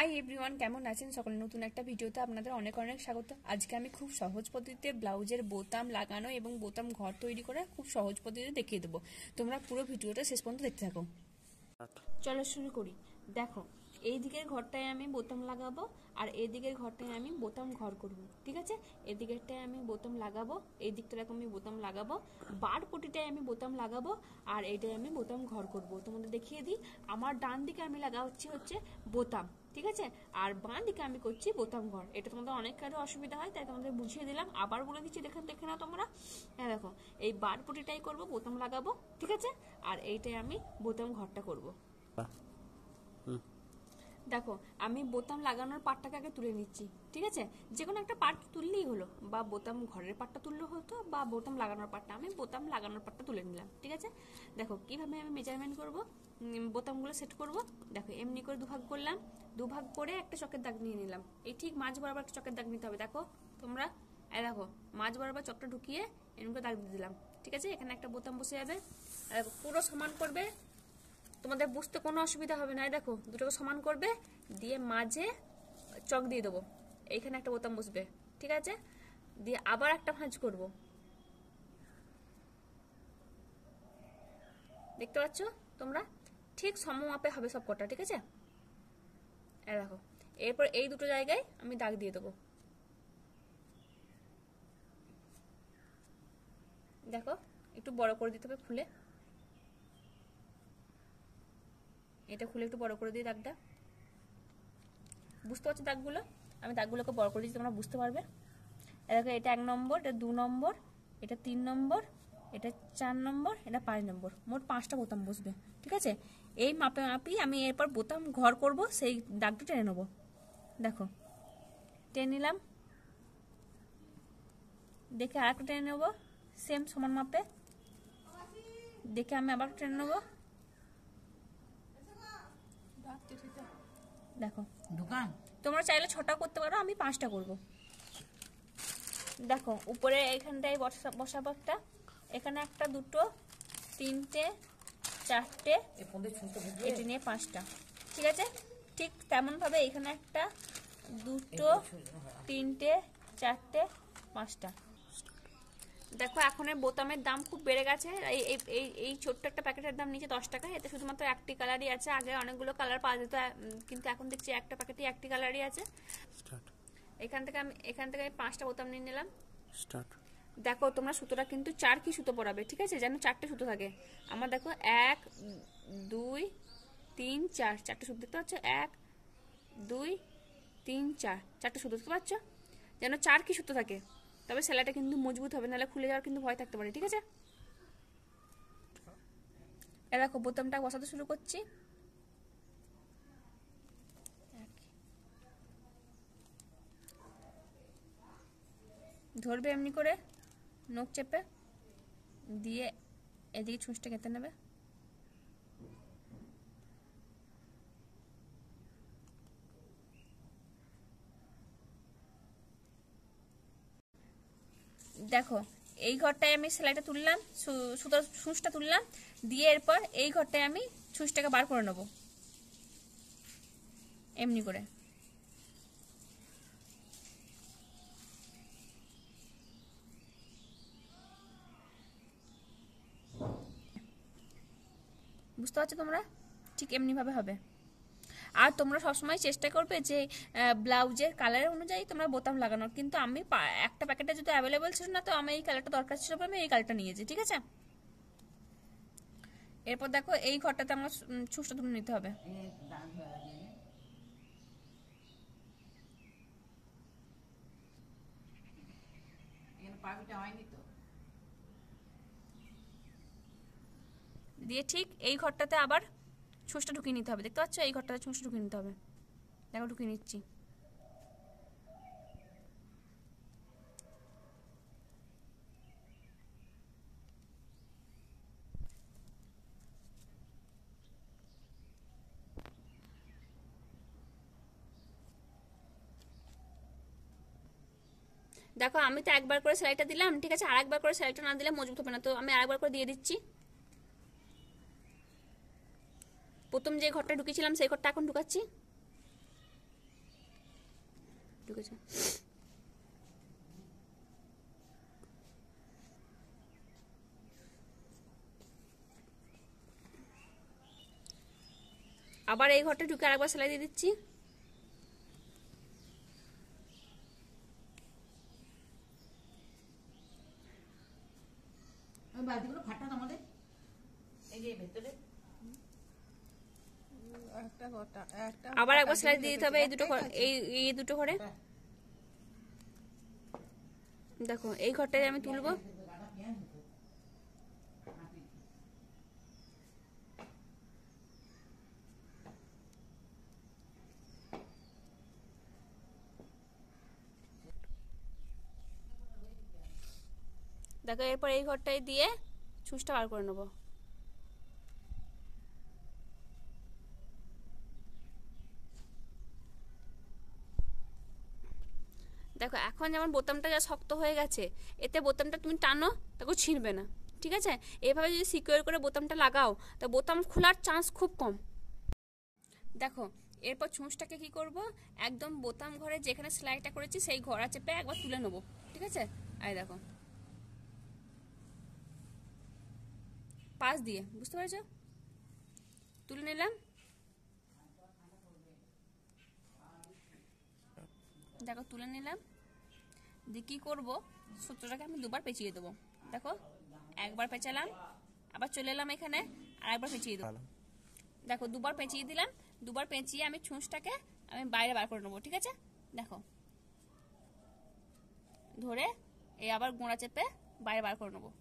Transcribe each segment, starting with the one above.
Hi everyone, কেমন আছেন সকলে? নতুন একটা ভিডিওতে আপনাদের অনেক অনেক স্বাগত। আজকে আমি খুব সহজ পদ্ধতিতে ব্লাউজের বোতাম লাগানো এবং বোতাম ঘর তৈরি করা খুব সহজ পদ্ধতিতে দেখিয়ে দেবো। তোমরা পুরো ভিডিওটা শেষ পর্যন্ত দেখতে থাকো। চলো শুরু করি। দেখো, এই দিকের ঘরটায় আমি বোতাম লাগাবো আর এই দিকের ঘরটায় আমি বোতাম ঘর করব, ঠিক আছে? এই দিকেরটায় আমি বোতাম লাগাবো, এই দিকটায় আমি বোতাম লাগাবো, বার পটিটায় আমি বোতাম লাগাবো আর এইটায় আমি বোতাম ঘর করব। তোমাদের দেখিয়ে দিই, আমার ডান দিকে আমি লাগাচ্ছি হচ্ছে বোতাম, ঠিক আছে? আর বাঁ দিকে আমি করছি বোতাম ঘর। এটা তোমাদের অনেক কারো অসুবিধা হয়, তাই তোমাদের বুঝিয়ে দিলাম। আবার বলে দিচ্ছি, দেখে নাও তোমরা। হ্যাঁ দেখো, এই বার পটিটাই করবো, বোতাম লাগাবো, ঠিক আছে? আর এইটাই আমি বোতাম ঘরটা করব। দেখো, আমি বোতাম লাগানোর পার্টটাকে আগে তুলে নিচ্ছি, ঠিক আছে? যে কোনো একটা পার্ট তুললেই হলো, বা বোতাম ঘরের পার্টটা তুললে হতো বা বোতাম লাগানোর পার্টটা। আমি বোতাম লাগানোর পার্টটা তুলে নিলাম, ঠিক আছে? দেখো কিভাবে আমি মেজারমেন্ট করব, বোতামগুলো সেট করব। দেখো, এমনি করে দুভাগ করলাম, দুভাগ করে একটা চকের দাগ নিয়ে নিলাম। এই ঠিক মাঝ বরাবর একটা চকের দাগ নিতে হবে। দেখো তোমরা, দেখো মাঝ বরাবর চকটা ঢুকিয়ে এমনি করে দাগ দিয়ে দিলাম, ঠিক আছে? এখানে একটা বোতাম বসে যাবে। আর দেখো, পুরো সমান করবে, তোমাদের বুঝতে কোনো অসুবিধা হবে না। দেখো, দুটোকে সমান করবে, দিয়ে মাঝে চক দিয়ে দেবো, এইখানে একটা বোতাম বসবে, ঠিক আছে? দিয়ে আবার একটা ভাঁজ করব, দেখতে পাচ্ছ তোমরা? ঠিক সমমাপে হবে সব কটা, ঠিক আছে? দেখো, এরপর এই দুটো জায়গায় আমি দাগ দিয়ে দেবো। দেখো, একটু বড় করে দিতে হবে খুলে, এটা খুলে একটু বড় করে দিই দাগটা। বুঝতে পারছো দাগগুলো? আমি দাগগুলোকে বড় করে দিচ্ছি, তোমরা বুঝতে পারবে। দেখো, এটা 1 নম্বর, এটা 2 নম্বর, এটা 3 নম্বর, এটা 4 নম্বর, এটা 5 নম্বর। মোট 5টা বোতাম বসবে, ঠিক আছে? এই মাপে মাপি আমি এরপর বোতাম ঘর করব, সেই দাগটা টেনে নেবো। দেখো, টেনে নিলাম, দেখে আর একটা টেনে নেবো সেম সমান মাপে, দেখে আমি আবার টেনে নেবো। দেখো, তোমরা চাইলে 6টা করতে পারো, আমি 5টা করবো। দেখো, উপরে এইখানটায় বসাবো একটা, এখানে একটা, দুটো, 3টে, 4টে, এটি নিয়ে 5টা, ঠিক আছে? ঠিক তেমন ভাবে এখানে একটা, দুটো, 3টে, 4টে, 5টা। দেখো, এখন এই বোতামের দাম খুব বেড়ে গেছে। এই ছোট্ট একটা প্যাকেটের দাম নিচে 10 টাকা। এতে শুধুমাত্র একটি কালারই আছে, আগে অনেকগুলো কালার পাওয়া যেত, কিন্তু এখন দেখছি একটা প্যাকেটে একটি কালারই আছে। এখান থেকে আমি 5টা বোতাম নিয়ে নিলাম। দেখো, তোমরা সুতোটা কিন্তু 4 কি সুতো পরাবে, ঠিক আছে? যেন 4টে সুতো থাকে। আমার দেখো 1 2 3 4, 4টে সুতো দেখতে পাচ্ছ? 1 2 3 4, 4টে সুতো দেখতে পাচ্ছ? যেন 4 কি সুতো থাকে, তবে সেলাইটা কিন্তু মজবুত হবে, নাহলে খুলে যাওয়ার কিন্তু ভয় থাকতে পারে, ঠিক আছে? দেখো, বোতামটা বসাতে শুরু করছি। ধরবে এমনি করে নখ চেপে, দিয়ে এদিকে ছুঁচটা কেটে নেবে। দেখো, এই ঘরটায় আমি সেলাইটা তুললাম, সুতোর ছুঁচটা তুললাম, দিয়ে এরপর এই ঘরটায় আমি ছুঁচটাকে বার করে নেব এমনি করে। বুঝতে পারছো তোমরা? ঠিক এমনি ভাবে হবে। আর তোমরা সবসময় চেষ্টা করবে যে ব্লাউজের কালার অনুযায়ী তোমরা বোতাম লাগানোর। কিন্তু আমি একটা প্যাকেটে যদি অ্যাভেলেবেল ছিল না, তো আমি এই কালারটা দরকার ছিল, আমি এই কালারটা নিয়েছি, ঠিক আছে? এরপর দেখো, এই ঘরটাতে আমরা ছুঁচটা তুলে নিতে হবে। দিয়ে ঠিক এই ঘরটাতে আবার ছুঁচটা ঢুকিয়ে নিতে হবে, দেখতে পাচ্ছ? এই ঘরটাতে ছুঁচটা ঢুকিয়ে নিতে হবে। দেখো, ঢুকিয়ে নিচ্ছি। দেখো, আমি তো একবার করে সেলাইটা দিলাম, ঠিক আছে? আর একবার করে সেলাইটা না দিলে মজবুত হবে না, তো আমি আরেকবার করে দিয়ে দিচ্ছি। প্রথম যে ঘরটা ঢুকিয়েছিলাম সেই ঘরটা এখন ঢুকাচ্ছি। ঢুকেছে। আবার এই ঘরটা ঢুকে আরেকবার সেলাই দিয়ে দিচ্ছি। আবার একবার সেলাই দিয়ে দিতে হবে এই দুটো ঘরে। দেখো এই ঘরটায় আমি তুলবো। দেখো এরপর এই ঘরটায় দিয়ে ছুঁচটা বার করে নেবো। দেখো এখন যেমন বোতামটা যা শক্ত হয়ে গেছে, এতে বোতামটা তুমি টানো তাকে ছিঁড়বে না, ঠিক আছে? এভাবে যদি সিকিউর করে বোতামটা লাগাও তো বোতাম খোলার চান্স খুব কম। দেখো এরপর ছুঁচটাকে কি করব, একদম বোতাম ঘরে যেখানে সেলাইটা করেছি সেই ঘোড়া চেপে একবার তুলে নেবো, ঠিক আছে? এই দেখো পাশ দিয়ে, বুঝতে পেরেছ? তুলে নিলাম। দেখো তুলে নিলাম, দিয়ে কী করবো, সূত্রটাকে আমি দুবার পেঁচিয়ে দেবো। দেখো একবার পেঁচালাম, আবার চলে এলাম এখানে আর একবার পেঁচিয়ে দেবো। দেখো দুবার পেঁচিয়ে দিলাম, দুবার পেঁচিয়ে আমি ছুঁচটাকে আমি বাইরে বার করে নেবো, ঠিক আছে? দেখো ধরে এই আবার গোড়া চেপে বাইরে বার করে নেবো।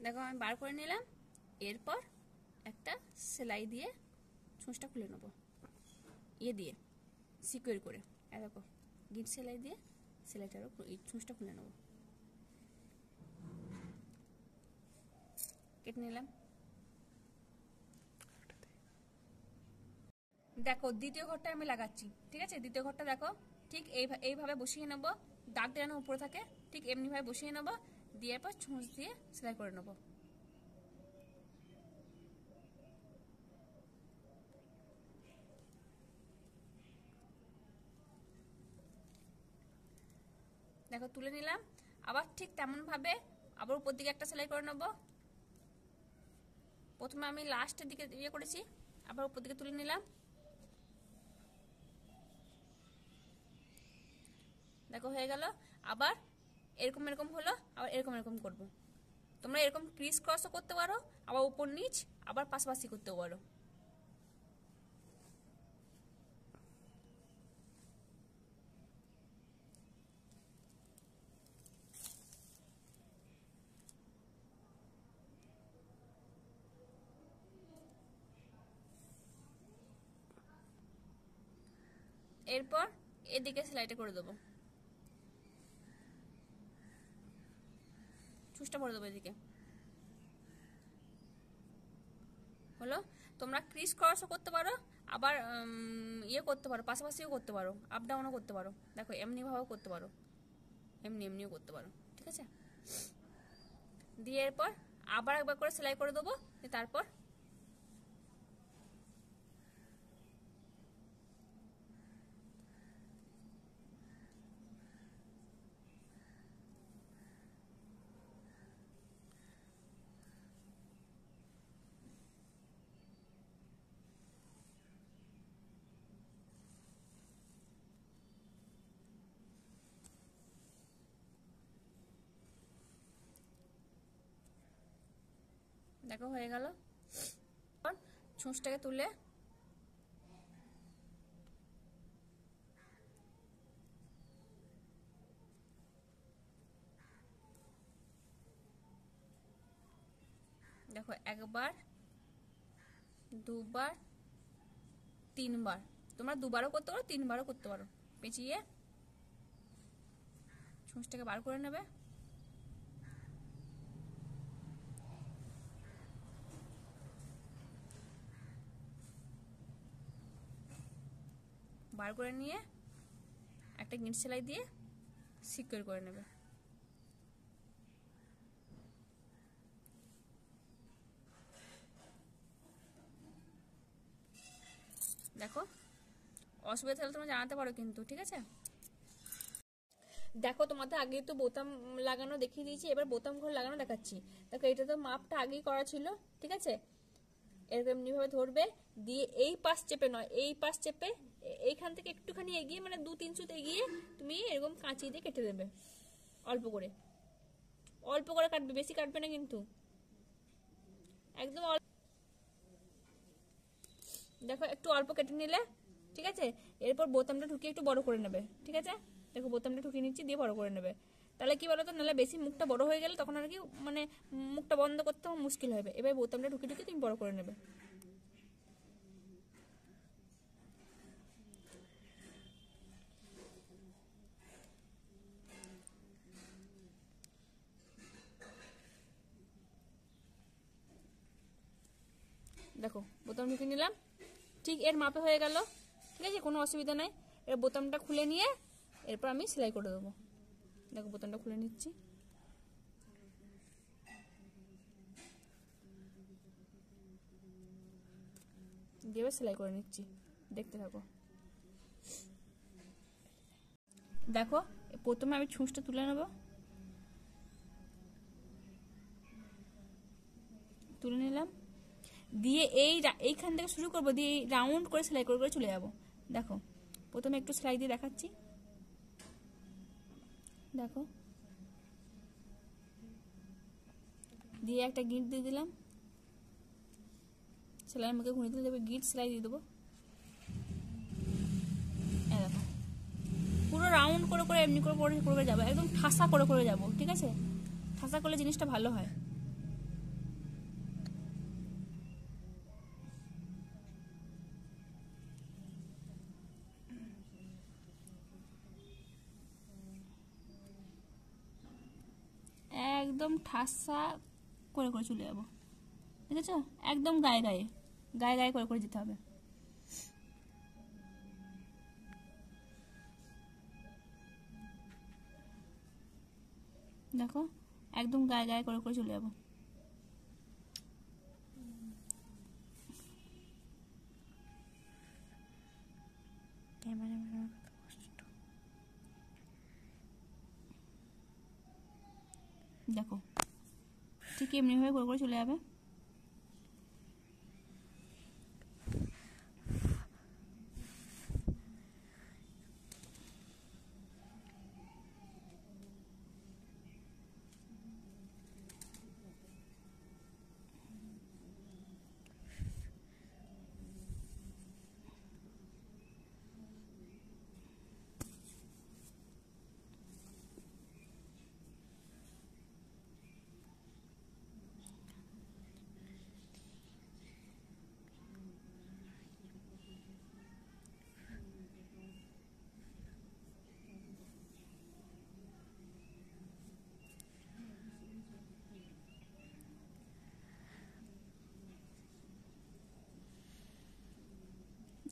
দেখো আমি বার করে নিলাম। এরপর একটা সেলাই দিয়ে ছুঁচটা খুলে নেবো, দিয়ে সিকিউর করে। দেখো গিট সেলাই দিয়ে সেলাইটারও এই ছুঁচটা খুলে নেবো, কেটে নিলাম। দেখো দ্বিতীয় ঘরটা আমি লাগাচ্ছি, ঠিক আছে? দ্বিতীয় ঘরটা দেখো ঠিক এইভাবে বসিয়ে নেবো, দাগটা যেন উপরে থাকে ঠিক এমনিভাবে বসিয়ে নেবো, দিয়ে পর ছুঁচ দিয়ে সেলাই করে নেবো। দেখো তুলে নিলাম, আবার ঠিক তেমনভাবে আবার উপর দিকে একটা সেলাই করে নেবো। প্রথমে আমি লাস্টের দিকে করেছি, আবার উপর দিকে তুলে নিলাম। দেখো হয়ে গেল। আবার এরকম এরকম হলো, আবার এরকম এরকম করবো। তোমরা এরকম ক্রিস ক্রসও করতে পারো, আবার উপর নিচ আবার পাশাপাশি করতেও পারো। এরপর এদিকে সেলাইটা করে দেবো, ছুঁচটা ভরে দেবো এদিকে। হলো, তোমরা ক্রিস ক্রসও করতে পারো, আবার করতে পারো, পাশাপাশিও করতে পারো, আপ ডাউনও করতে পারো। দেখো এমনিভাবেও করতে পারো, এমনিও করতে পারো, ঠিক আছে? দিয়ে এরপর আবার একবার করে সেলাই করে দেবো, তারপর দেখো হয়ে গেল। ছুঁচটাকে তুলে দেখো একবার, দুবার, তিনবার, তোমরা দুবারও করতে পারো, তিনবারও করতে পারো। পেঁচিয়ে ছুঁচটাকে বার করে নেবে। বার করে নিয়ে একটা গিঁট সেলাই দিয়ে সিকিউর করে নেবে। দেখো, অসুবিধা হলে তোমরা জানাতে পারো কিন্তু, ঠিক আছে? দেখো, তোমাদের আগে তো বোতাম লাগানো দেখিয়ে দিয়েছি, এবার বোতাম ঘর লাগানো দেখাচ্ছি। দেখো, এটা তো মাপটা আগেই করা ছিল, ঠিক আছে? এরকম এমনিভাবে ধরবে, দিয়ে এই পাশ চেপে নয়, এই পাশ চেপে এইখান থেকে একটুখানি এগিয়ে, মানে 2-3 সুত এগিয়ে তুমি এরকম কাঁচি দিয়ে কেটে দেবে। অল্প করে অল্প করে কাটবে, বেশি কাটবে না কিন্তু, একদম অল্প। দেখো, একটু অল্প কেটে নিলে, ঠিক আছে? এরপর বোতামটা ঢুকিয়ে একটু বড় করে নেবে, ঠিক আছে? দেখো, বোতামটা ঢুকিয়ে নিচ্ছি, দিয়ে বড় করে নেবে। তাহলে কি বলো তো, নাহলে বেশি মুখটা বড় হয়ে গেলে তখন আর কি মানে মুখটা বন্ধ করতে মুশকিল হবে। এবার বোতামটা ঢুকিয়ে ঢুকিয়ে তুমি বড় করে নেবে। দেখো, বোতাম ঢুকিয়ে নিলাম, ঠিক এর মাপে হয়ে গেল, ঠিক আছে? কোনো অসুবিধা নাই। এর বোতামটা খুলে নিয়ে এরপর আমি সেলাই করে দেবো। দেখো, বোতামটা খুলে নিচ্ছি, দিয়ে সেলাই করে নিচ্ছি, দেখতে থাকো। দেখো, প্রথমে আমি ছুঁচটা তুলে নেব, তুলে নিলাম, দিয়ে এইখান থেকে শুরু করবো, দিয়ে রাউন্ড করে সেলাই করে করে চলে যাব। দেখো, প্রথমে একটু সেলাই দিয়ে দেখাচ্ছি। দেখো, দিয়ে একটা গিঁট দিয়ে দিলাম, সেলাইয়ের মুখে ঘুরে দিলে দেবে, গিঁট সেলাই দিয়ে দেবো। দেখো, পুরো রাউন্ড করে করে এমনি করে করে করে যাবো, একদম ঠাসা করে করে যাবো, ঠিক আছে? ঠাসা করলে জিনিসটা ভালো হয়। একদম ঠাসা করে করে চলে যাবো, ঠিক আছে? একদম গায়ে গায়ে গায়ে গায়ে করে করে যেতে হবে। দেখো, একদম গায়ে গায়ে করে করে চলে যাবো। দেখো, ঠিক এমনিভাবে করে করে চলে যাবে।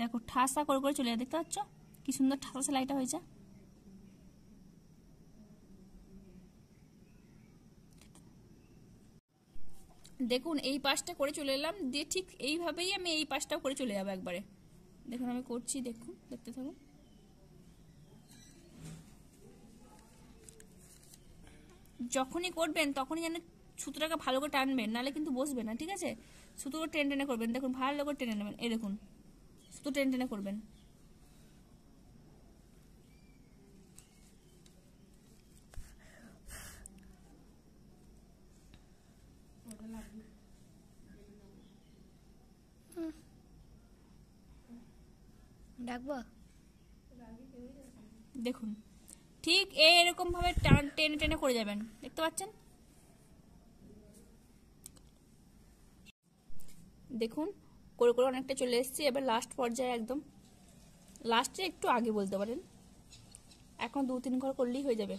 দেখো, ঠাসা করে করে চলে যায়, দেখতে পাচ্ছ কি সুন্দর ঠাসা সেলাইটা হয়েছে। দেখুন, এই পাশটা করে চলে এলাম, দিয়ে ঠিক এইভাবেই আমি এই পাশটাও করে চলে যাবো একবারে। দেখুন, আমি করছি, দেখুন, দেখতে থাকুন। যখনই করবেন তখনই যেন সুতোটাকে ভালো করে টানবেন, নাহলে কিন্তু বসবে না, ঠিক আছে? সুতো টেনে টেনে করবেন, দেখুন ভালো করে টেনে নেবেন, এই দেখুন সুতো টেনে টেনে করবেন। ডাকবো? দেখুন, ঠিক এরকম ভাবে টেনে টেনে করে যাবেন, দেখতে পাচ্ছেন? দেখুন, করে করে অনেকটা চলে এসেছি। এবার লাস্ট পর্যায়ে, একদম লাস্টে একটু আগে বলতে পারেন, এখন 2-3 ঘর করলেই হয়ে যাবে।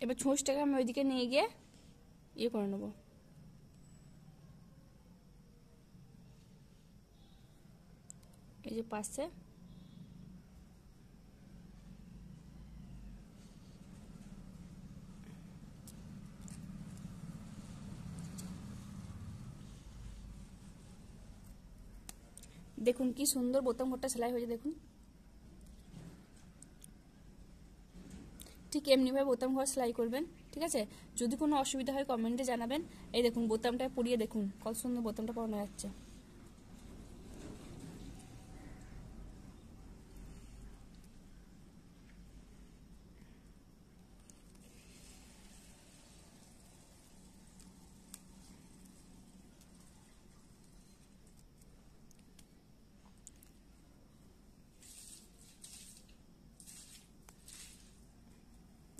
এবার ছুঁচটাকে আমি ওইদিকে নিয়ে গিয়ে ইয়ে করে নেবো। এই যে পাশে দেখুন কি সুন্দর বোতাম ঘরটা সেলাই হয়েছে। দেখুন ঠিক এমনিভাবে বোতাম ঘর সেলাই করবেন, ঠিক আছে? যদি কোনো অসুবিধা হয় কমেন্টে জানাবেন। এই দেখুন বোতামটা পরিয়ে দেখুন কত সুন্দর বোতামটা পরানো যাচ্ছে।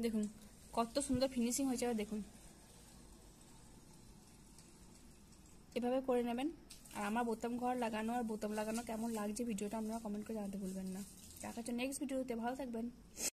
দেখুন কত সুন্দর ফিনিশিং হয়েছে। আর দেখুন এভাবে করে নেবেন। আর আমার বোতাম ঘর লাগানো আর বোতাম লাগানো কেমন লাগছে ভিডিওটা আপনারা কমেন্ট করে জানাতে ভুলবেন না। দেখা হচ্ছে নেক্সট ভিডিওতে, ভালো থাকবেন।